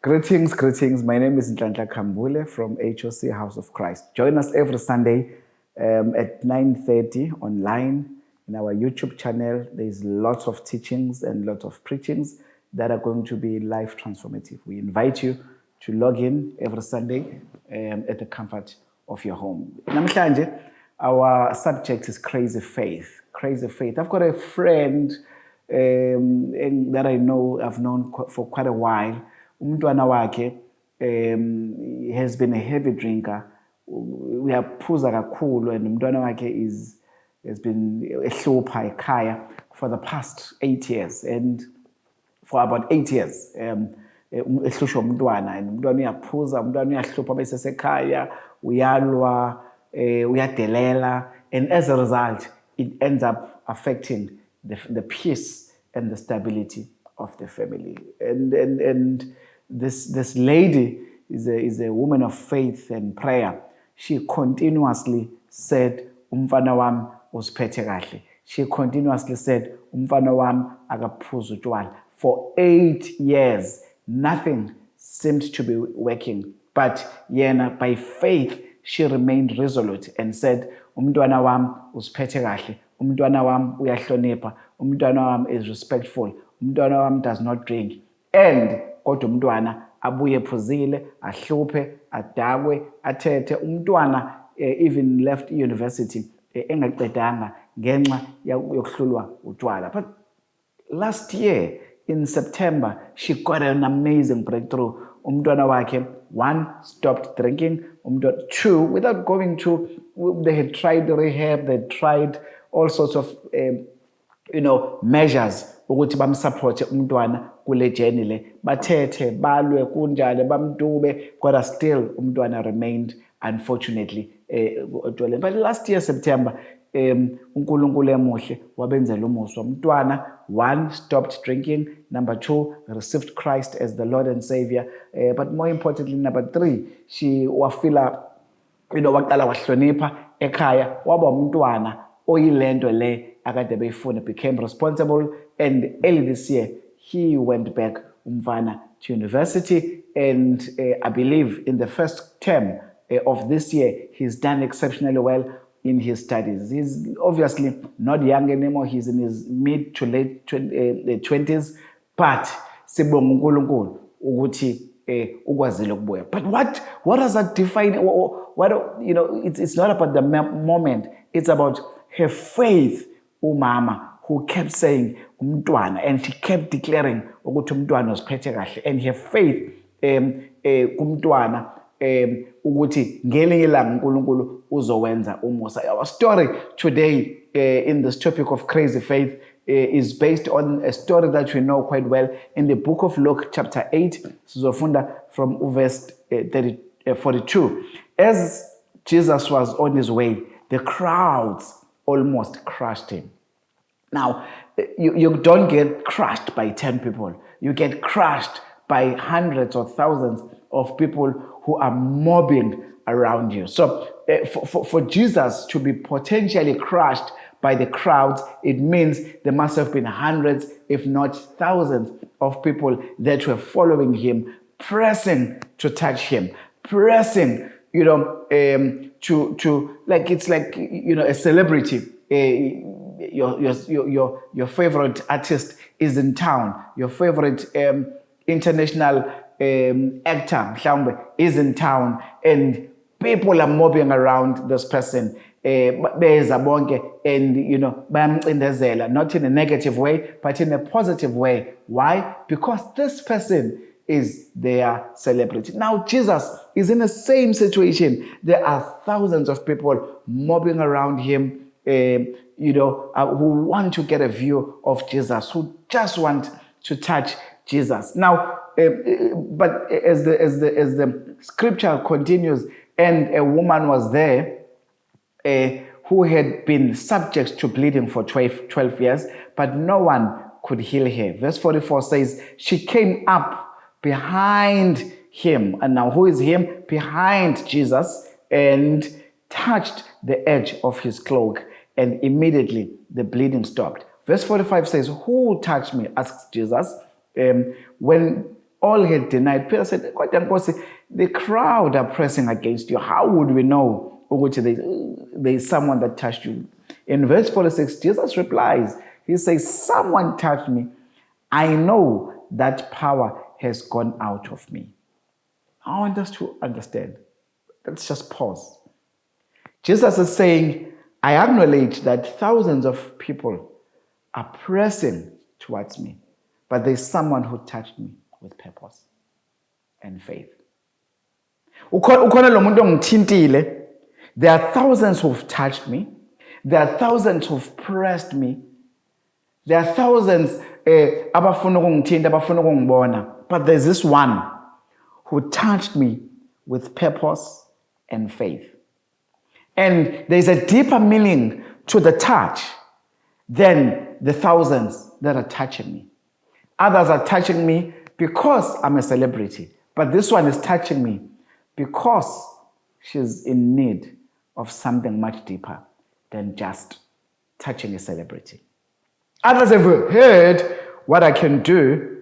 Greetings, greetings. My name is Nhlanhla Khambule from HOC House of Christ. Join us every Sunday at 9:30 online in our YouTube channel. There's lots of teachings and lots of preachings that are going to be life transformative. We invite you to log in every Sunday at the comfort of your home. Namhlanje, our subject is crazy faith. Crazy faith. I've got a friend that I know, I've known for quite a while. Umntwana wakhe has been a heavy drinker. Uyaphuza kakhulu, and umntwana wakhe has been ehlupha ekhaya for the past 8 years, and for about 8 years ehlushwa umntwana, and umntwana uyaphuza, umntwana uyahlupha bese sekhaya, uyalwa, uyadelela, and as a result it ends up affecting the peace and the stability of the family. And this lady is a woman of faith and prayer. She continuously said, umfana wami uziphethe kahle. She continuously said, umfana wami akaphuza utshwala. For 8 years, nothing seemed to be working. But yena, by faith, she remained resolute and said, umntwana wami uziphethe kahle. Umntwana wami uyahlonipha. Umntwana wami is respectful. Umntwana wami does not drink. And kodwa umntwana abuye ephuzile, ahluphe, adakwe, athethe. Umntwana even left university engaqedanga ngenxa yokuhlulwa utshwala. But last year in September, she got an amazing breakthrough. Umntwana wakhe, 1, stopped drinking. 2, without going to, they had tried rehab, they tried all sorts of measures ukuthi bamsupport umntwana kule journey le, bathethe balwe kunjalo bamdube, kodwa still umntwana remained unfortunately odweleni. But last year September uNkulunkulu emuhle wabenzela umusa. Umntwana, 1, stopped drinking. Number 2, received Christ as the Lord and Savior. But more importantly, number 3, she wafila waqala wahlonipha ekhaya, waba umntwana oyilento le akade beyifuna, became responsible, and early this year he went back umfana to university, and I believe in the first term of this year he's done exceptionally well in his studies. He's obviously not young anymore, he's in his mid to late 20s, but sibonga uNkulunkulu ukuthi ukwazile ukubuya. But what does that define? What it's not about the moment, it's about her faith. Umama who kept saying umntwana, and she kept declaring ukuthi umntwana uziphethe kahle, and her faith kumntwana ukuthi ngelinye ilanga uNkulunkulu uzowenza umusa. Our story today in this topic of crazy faith is based on a story that we know quite well in the book of Luke chapter 8. Sizofunda from verse 42. As Jesus was on his way, the crowds almost crushed him. Now, you don't get crushed by 10 people. You get crushed by hundreds or thousands of people who are mobbing around you. So for Jesus to be potentially crushed by the crowds, it means there must have been hundreds, if not thousands, of people that were following him, pressing to touch him, pressing to like, it's like a celebrity. Your favorite artist is in town. Your favorite international actor mhlawumbe is in town, and people are mobbing around this person. Beza bonke, and bayamcindezela, not in a negative way, but in a positive way. Why? Because this person is their celebrity. Now Jesus is in the same situation. There are thousands of people mobbing around him, who want to get a view of Jesus, who just want to touch Jesus. Now, but as the scripture continues, and a woman was there who had been subject to bleeding for 12 years, but no one could heal her. Verse 44 says, she came up behind him. And now who is him? Behind Jesus, and touched the edge of his cloak, and immediately the bleeding stopped. Verse 45 says, who touched me? Asks Jesus. When All had denied. Peter said, "Kodwa Nkosi, the crowd are pressing against you. How would we know which there's someone that touched you?" In verse 46, Jesus replies, he says, "Someone touched me. I know that power has gone out of me." I want us to understand. Let's just pause. Jesus is saying, I acknowledge that thousands of people are pressing towards me, but there's someone who touched me with purpose and faith. Ukhona lo muntu ongithintile. There are thousands who've touched me. There are thousands who've pressed me. There are thousands abafuna ukungithinta, abafuna ukungibona. But there's this one who touched me with purpose and faith. And there's a deeper meaning to the touch than the thousands that are touching me. Others are touching me because I'm a celebrity. But this one is touching me because she's in need of something much deeper than just touching a celebrity. Others have heard what I can do.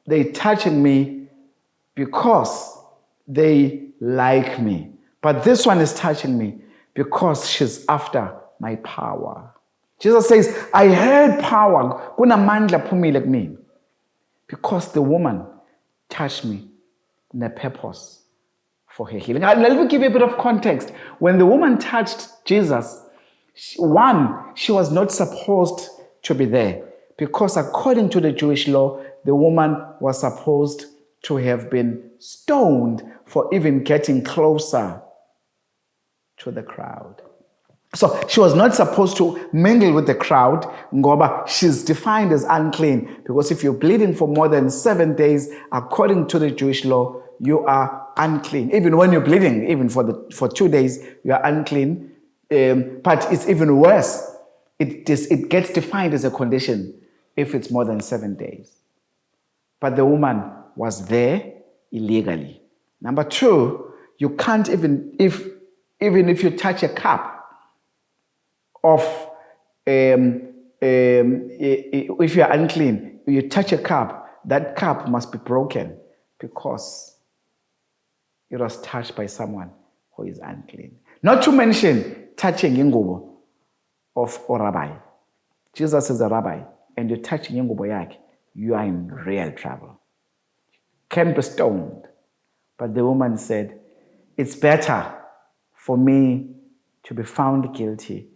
They're touching me because they like me. But this one is touching me because she's after my power. Jesus says, I heard power. Kunamandla phumile kumina. Because the woman touched me in a purpose for her healing. Let me give you a bit of context. When the woman touched Jesus, she was not supposed to be there, because according to the Jewish law, the woman was supposed to have been stoned for even getting closer to the crowd. So she was not supposed to mingle with the crowd, ngoba she's defined as unclean, because if you're bleeding for more than 7 days, according to the Jewish law, you are unclean. Even when you're bleeding, even for 2 days, you are unclean. But it's even worse. It gets defined as a condition if it's more than 7 days. But the woman was there illegally. Number two, you can't even if you touch a cup of, if you're unclean, you touch a cup, that cup must be broken because it was touched by someone who is unclean. Not to mention touching ingubo of a rabbi. Jesus is a rabbi, and you're touching ingubo yakhe, you are in real trouble. Can be stoned. But the woman said, it's better for me to be found guilty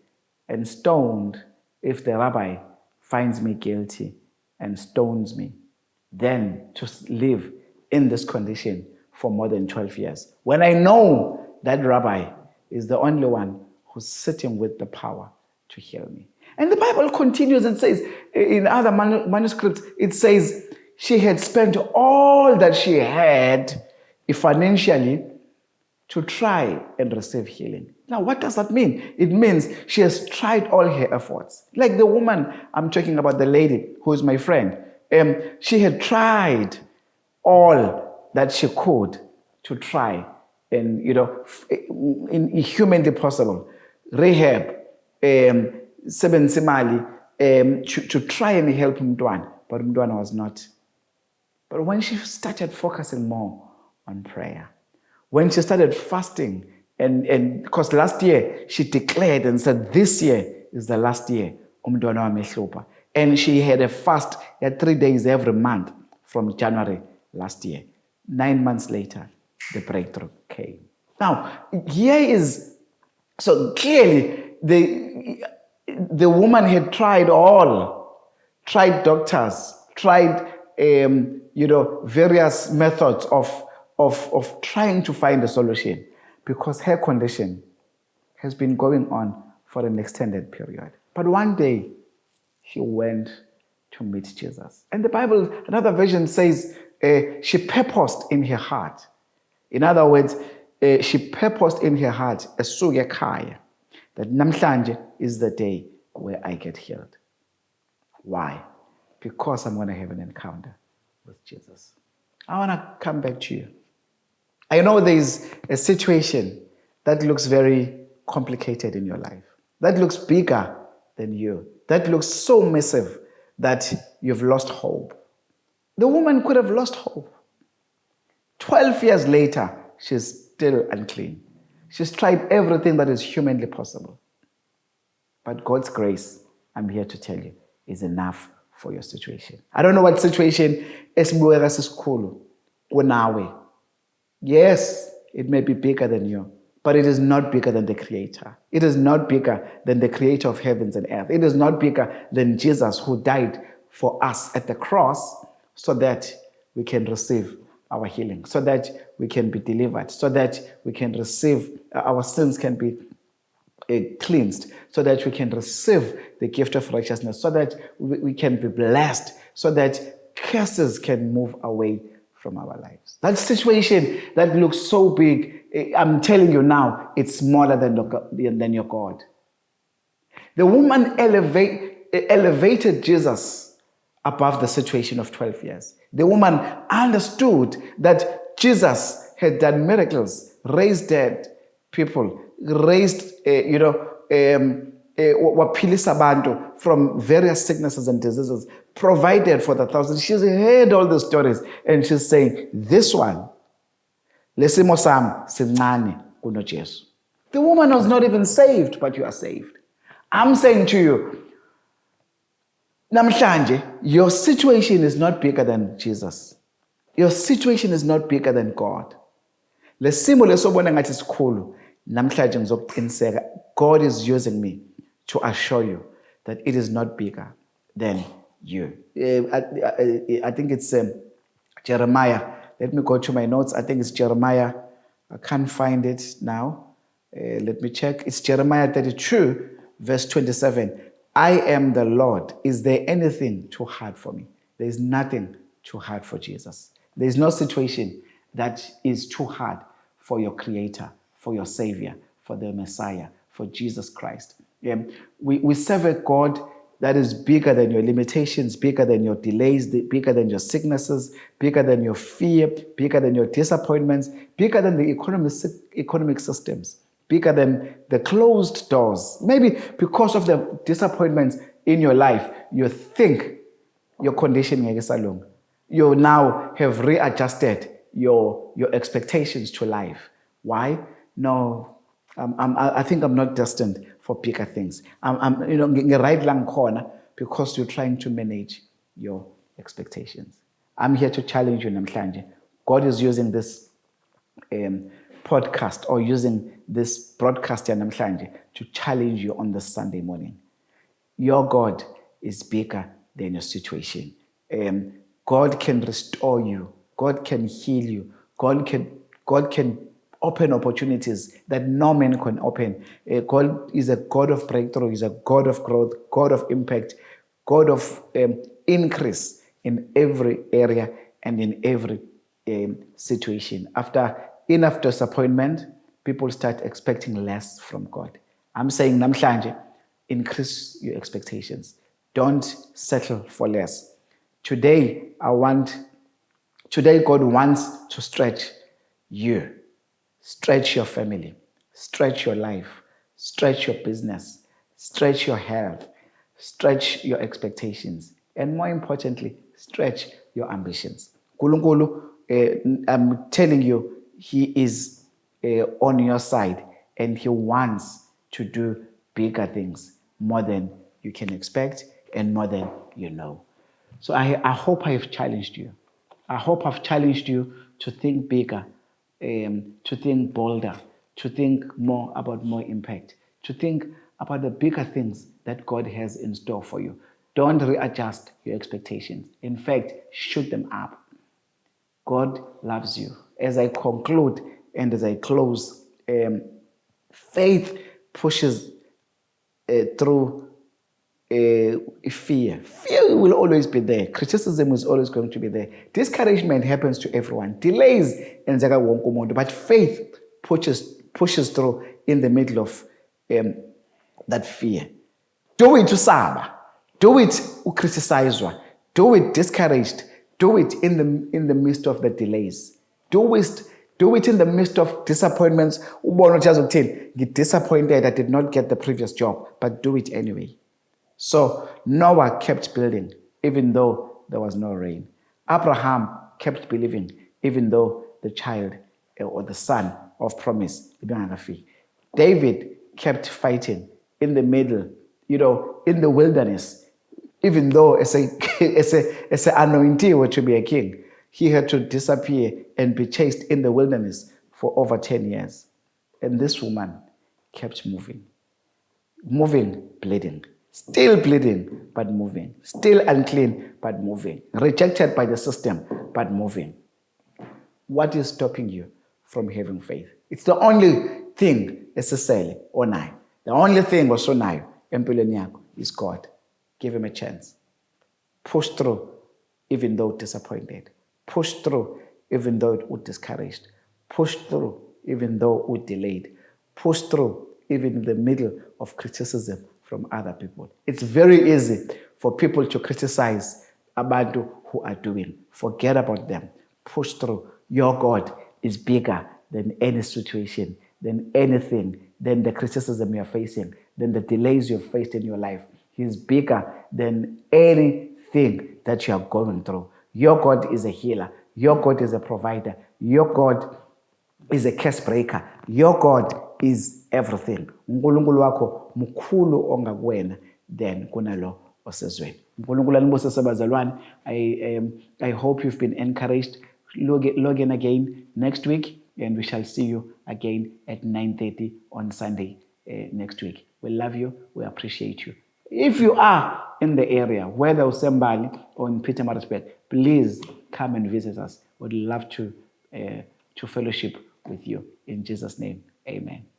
and stoned if the rabbi finds me guilty and stones me than to live in this condition for more than 12 years. When I know that rabbi is the only one who's sitting with the power to heal me. And the Bible continues and says, in other manuscripts, it says she had spent all that she had financially to try and receive healing. Now, what does that mean? It means she has tried all her efforts. Like the woman I'm talking about, the lady who is my friend, she had tried all that she could to try and, in humanly possible, rehab, sebenzi imali, to try and help Mdwana, but Mdwana was not. But when she started focusing more on prayer, when she started fasting, and because last year she declared and said, this year is the last year, Mdwana wamehlupha. And she had a fast at 3 days every month from January last year. 9 months later, the breakthrough came. Now, so clearly the woman had tried doctors, tried various methods of trying to find a solution, because her condition has been going on for an extended period. But one day, she went to meet Jesus. And the Bible, another version says, she purposed in her heart. In other words, she purposed in her heart, esuke ekhaya, that namhlanje is the day where I get healed. Why? Because I'm going to have an encounter with Jesus. I want to come back to you. I know there's a situation that looks very complicated in your life, that looks bigger than you, that looks so massive that you've lost hope. The woman could have lost hope. 12 years later, she's still unclean. She's tried everything that is humanly possible. But God's grace, I'm here to tell you, is enough for your situation. I don't know what situation esibukeka sisikhulu kunawe. Yes, it may be bigger than you, but it is not bigger than the Creator. It is not bigger than the Creator of heavens and earth. It is not bigger than Jesus, who died for us at the cross so that we can receive our healing, so that we can be delivered, so that we can receive, our sins can be cleansed, so that we can receive the gift of righteousness, so that we can be blessed, so that curses can move away from our lives. That situation that looks so big, I'm telling you now, it's smaller than your God. The woman elevated Jesus above the situation of 12 years. The woman understood that Jesus had done miracles, raised dead people, raised, waphilisa abantu from various sicknesses and diseases, provided for the thousands. She's heard all the stories, and she's saying, this one, lesimo sam sincane kuno Jesu. The woman was not even saved, but you are saved. I'm saying to you, namhlanje, your situation is not bigger than Jesus. Your situation is not bigger than God. Lesimo lesobona ngathi sikhulu, namhlanje ngizokuqiniseka, God is using me to assure you that it is not bigger than you. I think it's Jeremiah. Let me go to my notes. I think it's Jeremiah. I can't find it now. Let me check. It's Jeremiah 32, verse 27. I am the Lord. Is there anything too hard for me? There is nothing too hard for Jesus. There is no situation that is too hard for your Creator, for your Savior, for the Messiah, for Jesus Christ. We serve a God that is bigger than your limitations, bigger than your delays, bigger than your sicknesses, bigger than your fear, bigger than your disappointments, bigger than the economic systems, bigger than the closed doors. Maybe because of the disappointments in your life, you think your condition is long. You now have readjusted your expectations to life. Why? No, I think I'm not destined for bigger things. I'm right lang corner because you're trying to manage your expectations. I'm here to challenge you, namhlanje. God is using this podcast or using this broadcast namhlanje to challenge you on this Sunday morning. Your God is bigger than your situation. God can restore you. God can heal you. God can open opportunities that no man can open. God is a God of breakthrough. He's a God of growth, God of impact, God of increase in every area and in every situation. After enough disappointment, people start expecting less from God. I'm saying, namhlanje, increase your expectations. Don't settle for less. Today, God wants to stretch you. Stretch your family, stretch your life, stretch your business, stretch your health, stretch your expectations, and more importantly, stretch your ambitions. Nkulunkulu, I'm telling you, He is on your side, and He wants to do bigger things, more than you can expect and more than you know. So I hope I have challenged you. I hope I've challenged you to think bigger, to think bolder, to think more about more impact, to think about the bigger things that God has in store for you. Don't readjust your expectations. In fact, shoot them up. God loves you. As I conclude and as I close, faith pushes through fear. Fear will always be there. Criticism is always going to be there. Discouragement happens to everyone. Delays enzeka wonke umuntu, but faith pushes through in the middle of that fear. Do it usaba. Do it ucriticizwa. Do it discouraged. Do it in the midst of the delays. Do it in the midst of disappointments. Ubona ujazi ukuthini, disappointed I did not get the previous job, but do it anyway. So Noah kept building even though there was no rain. Abraham kept believing even though the child or the son of promise. David kept fighting in the middle, in the wilderness. Even though as an anointee to be a king, he had to disappear and be chased in the wilderness for over 10 years. And this woman kept moving, bleeding, still bleeding, but moving, still unclean, but moving, rejected by the system, but moving. What is stopping you from having faith? It's the only thing esisele onayo. The only thing osonayo empilweni yakho is God. Give him a chance. Push through even though disappointed. Push through even though it was discouraged. Push through even though it delayed. Push through even in the middle of criticism from other people. It's very easy for people to criticize abantu who are doing. Forget about them. Push through. Your God is bigger than any situation, than anything, than the criticism you're facing, than the delays you've faced in your life. He's bigger than anything that you are going through. Your God is a healer. Your God is a provider. Your God is a curse breaker. Your God is everything. uNkulunkulu wakho mkhulu ongakuwena than kunalo osezweni. uNkulunkulu anibusise bazalwane. I hope you've been encouraged. Log in again next week, and we shall see you again at 9:30 on Sunday next week. We love you. We appreciate you. If you are in the area, whether Usembali or in Pietermaritzburg, please come and visit us. We'd love to fellowship with you. In Jesus' name, amen.